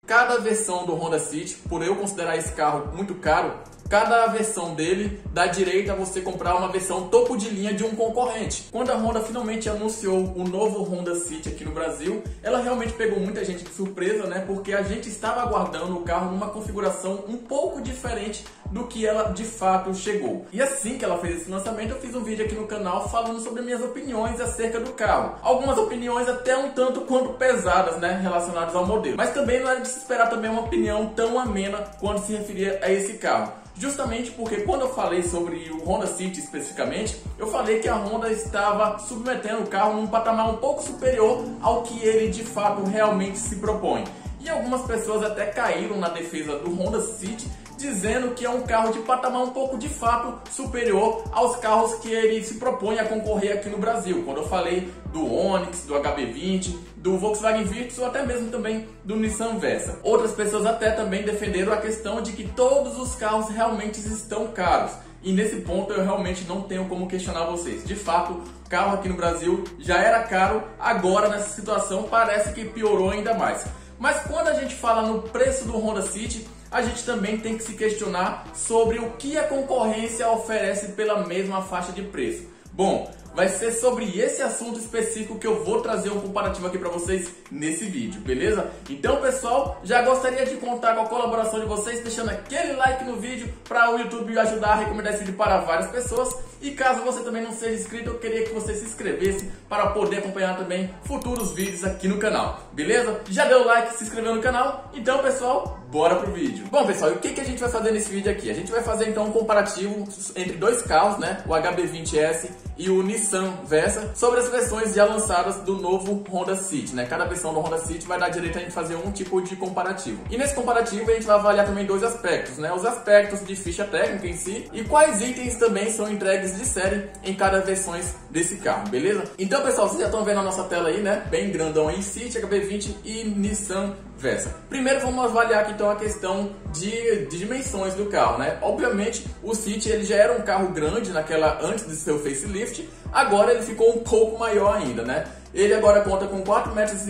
Cada versão do Honda City, por eu considerar esse carro muito caro, cada versão dele dá direito a você comprar uma versão topo de linha de um concorrente. Quando a Honda finalmente anunciou o novo Honda City aqui no Brasil, ela realmente pegou muita gente de surpresa, né? Porque a gente estava aguardando o carro numa configuração um pouco diferente do que ela de fato chegou. E assim que ela fez esse lançamento, eu fiz um vídeo aqui no canal falando sobre minhas opiniões acerca do carro. Algumas opiniões até um tanto quanto pesadas, né, relacionadas ao modelo. Mas também não era de se esperar também uma opinião tão amena quando se referia a esse carro. Justamente porque quando eu falei sobre o Honda City especificamente, eu falei que a Honda estava submetendo o carro num patamar um pouco superior ao que ele de fato realmente se propõe. E algumas pessoas até caíram na defesa do Honda City, dizendo que é um carro de patamar um pouco de fato superior aos carros que ele se propõe a concorrer aqui no Brasil. Quando eu falei do Onix, do HB20, do Volkswagen Virtus ou até mesmo também do Nissan Versa. Outras pessoas até também defenderam a questão de que todos os carros realmente estão caros. E nesse ponto eu realmente não tenho como questionar vocês. De fato, o carro aqui no Brasil já era caro, agora nessa situação parece que piorou ainda mais. Mas quando a gente fala no preço do Honda City, a gente também tem que se questionar sobre o que a concorrência oferece pela mesma faixa de preço. Bom, vai ser sobre esse assunto específico que eu vou trazer um comparativo aqui para vocês nesse vídeo, beleza? Então, pessoal, já gostaria de contar com a colaboração de vocês, deixando aquele like no vídeo para o YouTube ajudar a recomendar esse vídeo para várias pessoas. E caso você também não seja inscrito, eu queria que você se inscrevesse para poder acompanhar também futuros vídeos aqui no canal, beleza? Já deu like, se inscreveu no canal? Então, pessoal, bora pro vídeo. Bom, pessoal, e o que a gente vai fazer nesse vídeo aqui? A gente vai fazer então um comparativo entre dois carros, né? O HB20S e o Nissan Versa, sobre as versões já lançadas do novo Honda City, né? Cada versão do Honda City vai dar direito a gente fazer um tipo de comparativo. E nesse comparativo a gente vai avaliar também dois aspectos, né? Os aspectos de ficha técnica em si e quais itens também são entregues de série em cada versões desse carro, beleza? Então, pessoal, vocês já estão vendo a nossa tela aí, né? Bem grandão aí, City, HB20 e Nissan Versa. Primeiro vamos avaliar aqui então a questão de dimensões do carro, né? Obviamente o City ele já era um carro grande antes de seu facelift, agora ele ficou um pouco maior ainda, né? Ele agora conta com 4,54 metros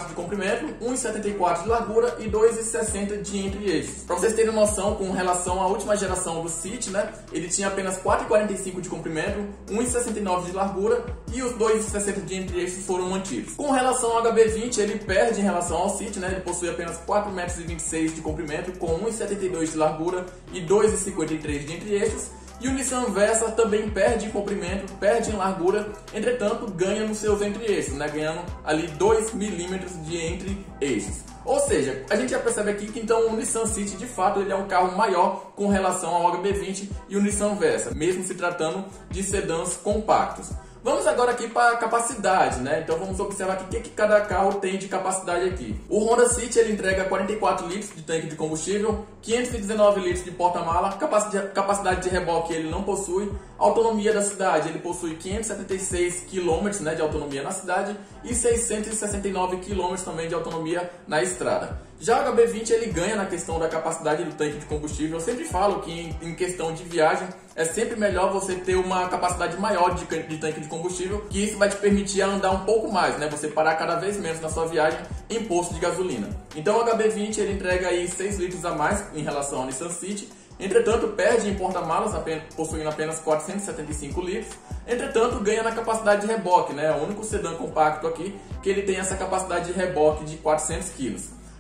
de comprimento, 1,74 de largura e 2,60 de entre-eixos. Para vocês terem noção, com relação à última geração do City, né? Ele tinha apenas 4,45 de comprimento, 1,69 de largura e os 2,60 de entre-eixos foram mantidos. Com relação ao HB20, ele perde em relação ao City, né? Ele possui apenas 4,26 metros de comprimento, com 1,72 de largura e 2,53 de entre-eixos. E o Nissan Versa também perde em comprimento, perde em largura, entretanto ganha nos seus entre-eixos, né? Ganhando ali 2 milímetros de entre-eixos. Ou seja, a gente já percebe aqui que então o Nissan City de fato ele é um carro maior com relação ao HB20 e o Nissan Versa, mesmo se tratando de sedãs compactos. Vamos agora aqui para a capacidade, né? Então vamos observar aqui o que cada carro tem de capacidade aqui. O Honda City ele entrega 44 litros de tanque de combustível, 519 litros de porta-mala, capacidade de reboque ele não possui, autonomia da cidade ele possui 576 km, né, de autonomia na cidade e 669 km também de autonomia na estrada. Já o HB20 ele ganha na questão da capacidade do tanque de combustível. Eu sempre falo que em questão de viagem é sempre melhor você ter uma capacidade maior de tanque de combustível, que isso vai te permitir andar um pouco mais, né? Você parar cada vez menos na sua viagem em posto de gasolina. Então o HB20 ele entrega aí 6 litros a mais em relação ao Nissan City. Entretanto, perde em porta-malas, possuindo apenas 475 litros. Entretanto, ganha na capacidade de reboque, né? É o único sedã compacto aqui que ele tem essa capacidade de reboque de 400 kg.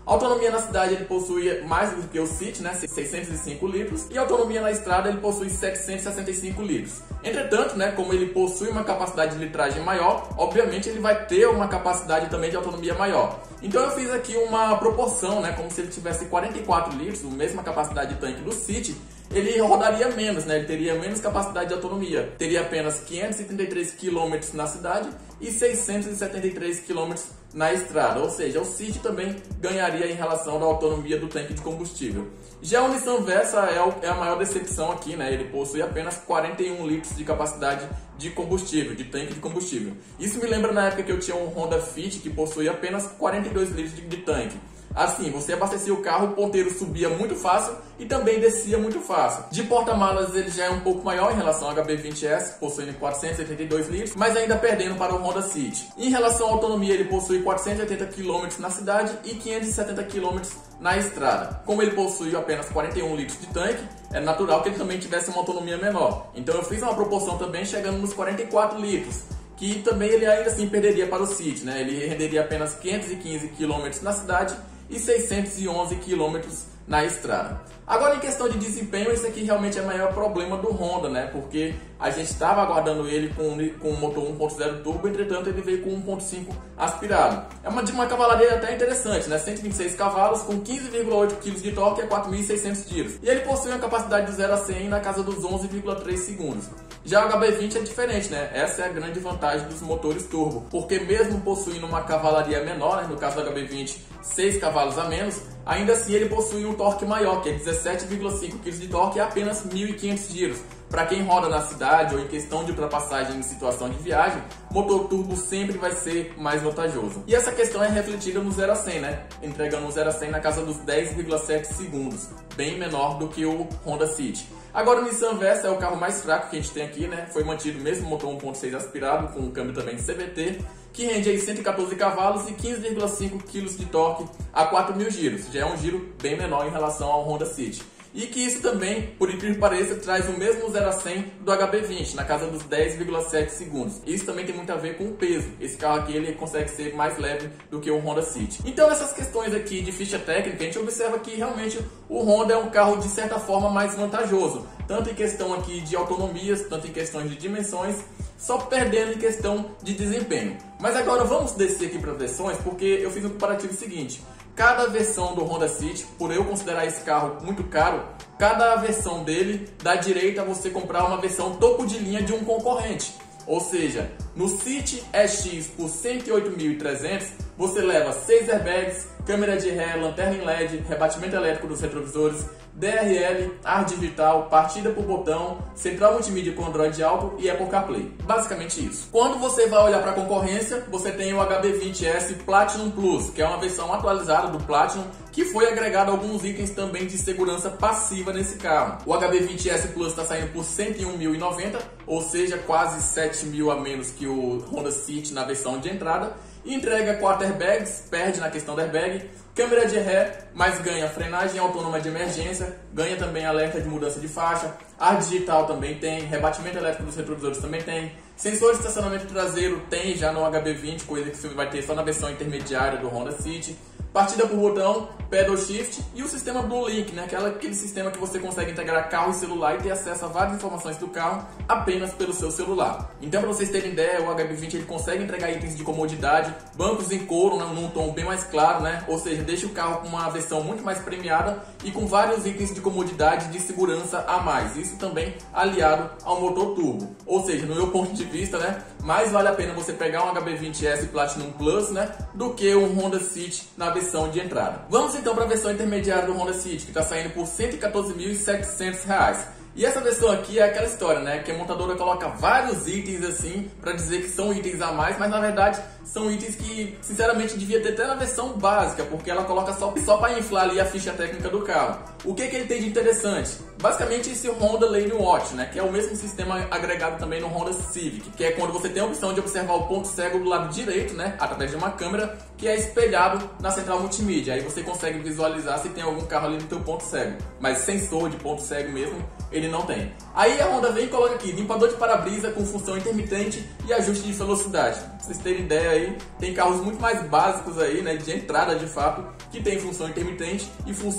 Autonomia na cidade ele possui mais do que o City, né, 605 litros, e autonomia na estrada ele possui 765 litros. Entretanto, né, como ele possui uma capacidade de litragem maior, obviamente ele vai ter uma capacidade também de autonomia maior. Então eu fiz aqui uma proporção, né, como se ele tivesse 44 litros, a mesma capacidade de tanque do City, ele rodaria menos, né? Ele teria menos capacidade de autonomia. Teria apenas 533 km na cidade e 673 km na estrada. Ou seja, o City também ganharia em relação à autonomia do tanque de combustível. Já o Nissan Versa é a maior decepção aqui, né? Ele possui apenas 41 litros de capacidade de combustível, de tanque de combustível. Isso me lembra na época que eu tinha um Honda Fit que possui apenas 42 litros de tanque. Assim, você abastecia o carro, o ponteiro subia muito fácil e também descia muito fácil. De porta-malas ele já é um pouco maior em relação ao HB20S, possuindo 482 litros, mas ainda perdendo para o Honda City. Em relação à autonomia, ele possui 480 km na cidade e 570 km na estrada. Como ele possui apenas 41 litros de tanque, é natural que ele também tivesse uma autonomia menor. Então eu fiz uma proporção também chegando nos 44 litros, que também ele ainda assim perderia para o City, né? Ele renderia apenas 515 km na cidade e 611 km na estrada. Agora, em questão de desempenho, esse aqui realmente é o maior problema do Honda, né? Porque a gente estava aguardando ele com um motor 1.0 turbo, entretanto ele veio com 1.5 aspirado. É de uma cavalaria até interessante, né? 126 cavalos com 15,8 kg de torque a 4.600 giros. E ele possui uma capacidade de 0 a 100 na casa dos 11,3 segundos. Já o HB20 é diferente, né? Essa é a grande vantagem dos motores turbo, porque mesmo possuindo uma cavalaria menor, né? No caso do HB20, 6 cavalos a menos, ainda assim ele possui um torque maior, que é 17,5 kg de torque e apenas 1.500 giros. Para quem roda na cidade ou em questão de ultrapassagem em situação de viagem, motor turbo sempre vai ser mais vantajoso. E essa questão é refletida no 0 a 100, né? Entregando um 0 a 100 na casa dos 10,7 segundos, bem menor do que o Honda City. Agora o Nissan Versa é o carro mais fraco que a gente tem aqui, né? Foi mantido o mesmo motor 1.6 aspirado, com um câmbio também CVT, que rende aí 114 cavalos e 15,5 kg de torque a 4.000 giros. Já é um giro bem menor em relação ao Honda City. E que isso também, por incrível que pareça, traz o mesmo 0 a 100 do HB20, na casa dos 10,7 segundos. Isso também tem muito a ver com o peso. Esse carro aqui ele consegue ser mais leve do que o Honda City. Então, nessas questões aqui de ficha técnica, a gente observa que realmente o Honda é um carro de certa forma mais vantajoso. Tanto em questão aqui de autonomias, tanto em questões de dimensões, só perdendo em questão de desempenho. Mas agora vamos descer aqui para as versões, porque eu fiz um comparativo seguinte. Cada versão do Honda City, por eu considerar esse carro muito caro, cada versão dele dá direito a você comprar uma versão topo de linha de um concorrente. Ou seja, no City SX por 108.300, você leva 6 airbags, câmera de ré, lanterna em LED, rebatimento elétrico dos retrovisores, DRL, ar digital, partida por botão, central multimídia com Android Auto e Apple CarPlay. Basicamente isso. Quando você vai olhar para a concorrência, você tem o HB20S Platinum Plus, que é uma versão atualizada do Platinum, que foi agregado alguns itens também de segurança passiva nesse carro. O HB20S Plus está saindo por R$ 101.090, ou seja, quase 7.000 a menos que o Honda City na versão de entrada. Entrega 4 airbags, perde na questão do airbag, câmera de ré, mas ganha frenagem autônoma de emergência, ganha também alerta de mudança de faixa, ar digital também tem, rebatimento elétrico dos retrovisores também tem, sensor de estacionamento traseiro tem já no HB20, coisa que você vai ter só na versão intermediária do Honda City. Partida por botão, pedal shift e o sistema Blue Link, né? Aquele sistema que você consegue integrar carro e celular e ter acesso a várias informações do carro apenas pelo seu celular. Então, para vocês terem ideia, o HB20 ele consegue entregar itens de comodidade, bancos em couro, né? Num tom bem mais claro, né? Ou seja, deixa o carro com uma versão muito mais premiada e com vários itens de comodidade e de segurança a mais. Isso também aliado ao motor turbo. Ou seja, no meu ponto de vista, né? Mais vale a pena você pegar um HB20S Platinum Plus, né? Do que um Honda City na versão de entrada. Vamos então para a versão intermediária do Honda City, que está saindo por R$ 114.700. E essa versão aqui é aquela história, né? Que a montadora coloca vários itens assim para dizer que são itens a mais, mas na verdade são itens que sinceramente devia ter até na versão básica, porque ela coloca só para inflar ali a ficha técnica do carro. O que ele tem de interessante? Basicamente esse Honda Lane Watch, né? Que é o mesmo sistema agregado também no Honda Civic, que é quando você tem a opção de observar o ponto cego do lado direito, né? Através de uma câmera que é espelhado na central multimídia. Aí você consegue visualizar se tem algum carro ali no teu ponto cego, mas sensor de ponto cego mesmo ele não tem. Aí a Honda vem e coloca aqui limpador de para-brisa com função intermitente e ajuste de velocidade. Pra vocês terem ideia aí, tem carros muito mais básicos aí, né, de entrada de fato, que tem função intermitente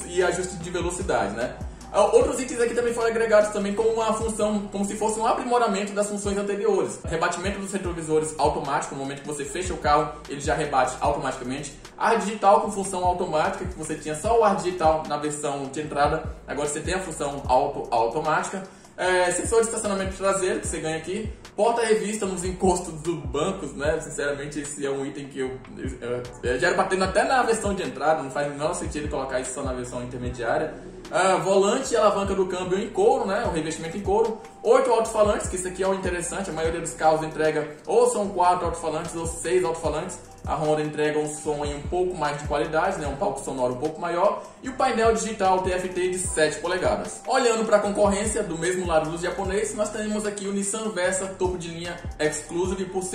e ajuste de velocidade, né? Outros itens aqui também foram agregados também como uma função, como se fosse um aprimoramento das funções anteriores. Rebatimento dos retrovisores automático, no momento que você fecha o carro, ele já rebate automaticamente. Ar digital com função automática, que você tinha só o ar digital na versão de entrada, agora você tem a função automática. Sensor de estacionamento traseiro, que você ganha aqui. Porta-revista nos encostos dos bancos, né? Sinceramente, esse é um item que eu já era batendo até na versão de entrada, não faz o menor sentido colocar isso só na versão intermediária. Volante e alavanca do câmbio em couro, né? O revestimento em couro. 8 alto-falantes, que isso aqui é o interessante, a maioria dos carros entrega ou são 4 alto-falantes ou 6 alto-falantes. A Honda entrega um som um pouco mais de qualidade, né? Um palco sonoro um pouco maior e o painel digital TFT de 7 polegadas. Olhando para a concorrência, do mesmo lado do japonês, nós temos aqui o Nissan Versa topo de linha Exclusive por R$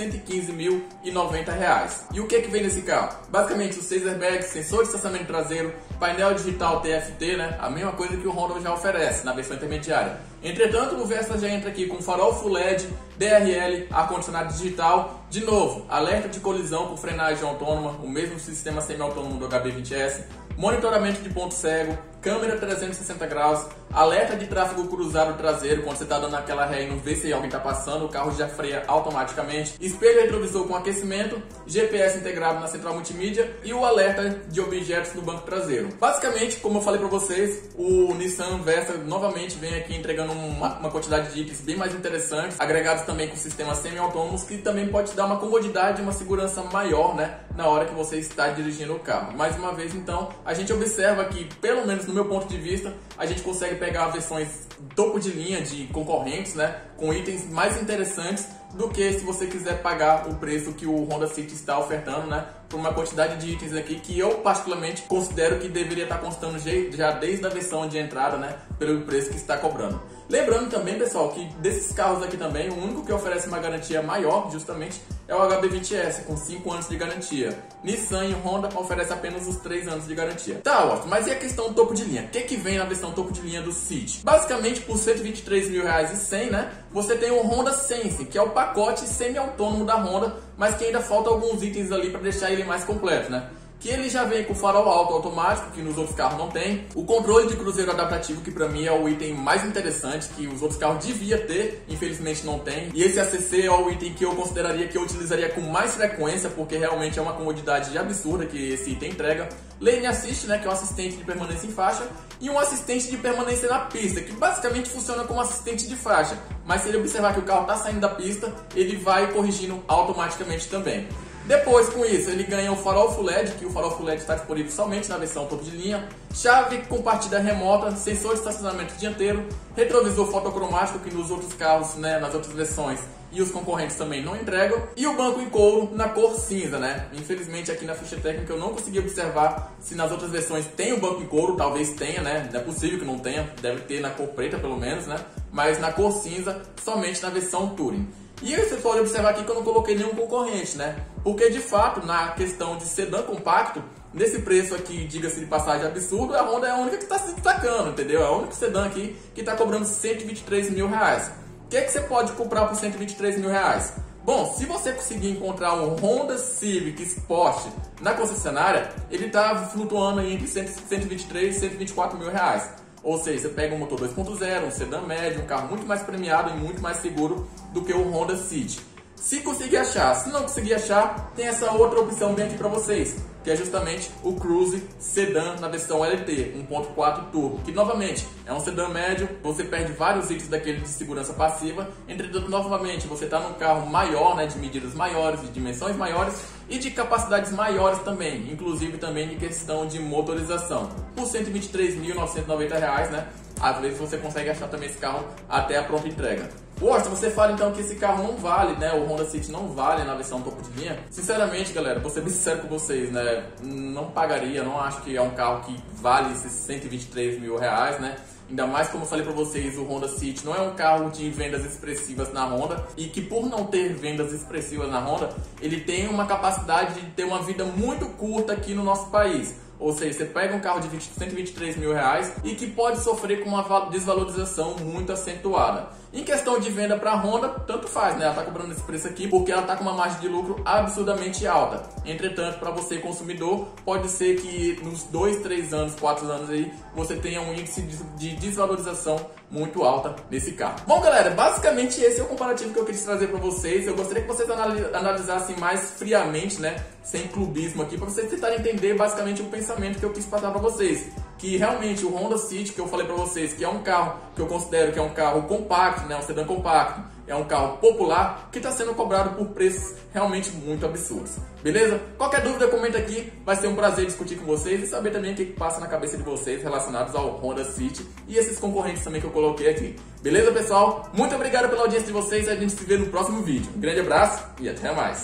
115.090. E o que vem nesse carro? Basicamente os 6 airbags, sensor de estacionamento traseiro, painel digital TFT, né? A mesma coisa que o Honda já oferece na versão intermediária. Entretanto, o Versa já entra aqui com farol Full LED, DRL, ar-condicionado digital, de novo, alerta de colisão com frenagem autônoma, o mesmo sistema semi-autônomo do HB20S, monitoramento de ponto cego, câmera 360 graus, alerta de tráfego cruzado traseiro, quando você está dando aquela ré e não vê se alguém está passando, o carro já freia automaticamente, espelho retrovisor com aquecimento, GPS integrado na central multimídia e o alerta de objetos no banco traseiro. Basicamente, como eu falei para vocês, o Nissan Versa novamente vem aqui entregando uma quantidade de itens bem mais interessantes, agregados também com sistemas semi-autônomos, que também pode te dar uma comodidade e uma segurança maior, né, na hora que você está dirigindo o carro. Mais uma vez, então, a gente observa que, pelo menos no meu ponto de vista, a gente consegue pegar versões topo de linha de concorrentes, né, com itens mais interessantes do que se você quiser pagar o preço que o Honda City está ofertando, né, por uma quantidade de itens aqui que eu particularmente considero que deveria estar constando já desde a versão de entrada, né, pelo preço que está cobrando. Lembrando também, pessoal, que desses carros aqui também, o único que oferece uma garantia maior, justamente, é o HB20S, com 5 anos de garantia. Nissan e Honda oferecem apenas os 3 anos de garantia. Tá, Austin, mas e a questão topo de linha? O que vem na versão topo de linha do City? Basicamente, por R$ 123.100, né, você tem o Honda Sense, que é o pacote semi-autônomo da Honda, mas que ainda falta alguns itens ali para deixar ele mais completo, né? Que ele já vem com farol alto automático, que nos outros carros não tem. O controle de cruzeiro adaptativo, que para mim é o item mais interessante, que os outros carros devia ter, infelizmente não tem. E esse ACC é o item que eu consideraria que eu utilizaria com mais frequência, porque realmente é uma comodidade absurda que esse item entrega. Lane Assist, né, que é um assistente de permanência em faixa, e um assistente de permanência na pista, que basicamente funciona como assistente de faixa. Mas se ele observar que o carro está saindo da pista, ele vai corrigindo automaticamente também. Depois, com isso, ele ganha o farol Full LED, que o farol Full LED está disponível somente na versão topo de linha, chave com partida remota, sensor de estacionamento dianteiro, retrovisor fotocromático, que nos outros carros, né, nas outras versões e os concorrentes também não entregam, e o banco em couro na cor cinza, né? Infelizmente aqui na ficha técnica eu não consegui observar se nas outras versões tem o banco em couro, talvez tenha, né? Não é possível que não tenha, deve ter na cor preta pelo menos, né? Mas na cor cinza, somente na versão Touring. E você pode observar aqui que eu não coloquei nenhum concorrente, né? Porque de fato, na questão de sedã compacto, nesse preço aqui, diga-se de passagem absurdo, a Honda é a única que está se destacando, entendeu? É o único sedã aqui que está cobrando R$ 123.000. O que você pode comprar por R$ 123.000? Bom, se você conseguir encontrar um Honda Civic Sport na concessionária, ele está flutuando aí entre 123 e 124 mil reais. Ou seja, você pega um motor 2.0, um sedã médio, um carro muito mais premiado e muito mais seguro do que o Honda City. Se conseguir achar, se não conseguir achar, tem essa outra opção bem aqui para vocês, que é justamente o Cruze Sedan na versão LT 1.4 Turbo, que novamente é um sedã médio, você perde vários itens daquele de segurança passiva, entretanto novamente você está num carro maior, né, de medidas maiores, de dimensões maiores e de capacidades maiores também, inclusive também de questão de motorização. Por R$ 123.990, né? Às vezes você consegue achar também esse carro até a pronta entrega. Poxa, você fala então que esse carro não vale, né? O Honda City não vale na versão topo de linha. Sinceramente, galera, vou ser bem sincero com vocês, né? Não pagaria, não acho que é um carro que vale esses 123 mil reais, né? Ainda mais, como eu falei para vocês, o Honda City não é um carro de vendas expressivas na Honda e que por não ter vendas expressivas na Honda, ele tem uma capacidade de ter uma vida muito curta aqui no nosso país. Ou seja, você pega um carro de 123 mil reais e que pode sofrer com uma desvalorização muito acentuada. Em questão de venda para a Honda, tanto faz, né? Ela está cobrando esse preço aqui porque ela está com uma margem de lucro absurdamente alta. Entretanto, para você consumidor, pode ser que nos 2, 3 anos, 4 anos aí, você tenha um índice de desvalorização muito alta nesse carro. Bom, galera, basicamente esse é o comparativo que eu quis trazer para vocês. Eu gostaria que vocês analisassem mais friamente, né? Sem clubismo aqui, para vocês tentarem entender basicamente o pensamento que eu quis passar para vocês. Que realmente o Honda City, que eu falei para vocês, que é um carro que eu considero que é um carro compacto, né, um sedã compacto, é um carro popular, que está sendo cobrado por preços realmente muito absurdos. Beleza? Qualquer dúvida, comenta aqui, vai ser um prazer discutir com vocês e saber também o que passa na cabeça de vocês relacionados ao Honda City e esses concorrentes também que eu coloquei aqui. Beleza, pessoal? Muito obrigado pela audiência de vocês, a gente se vê no próximo vídeo. Um grande abraço e até mais!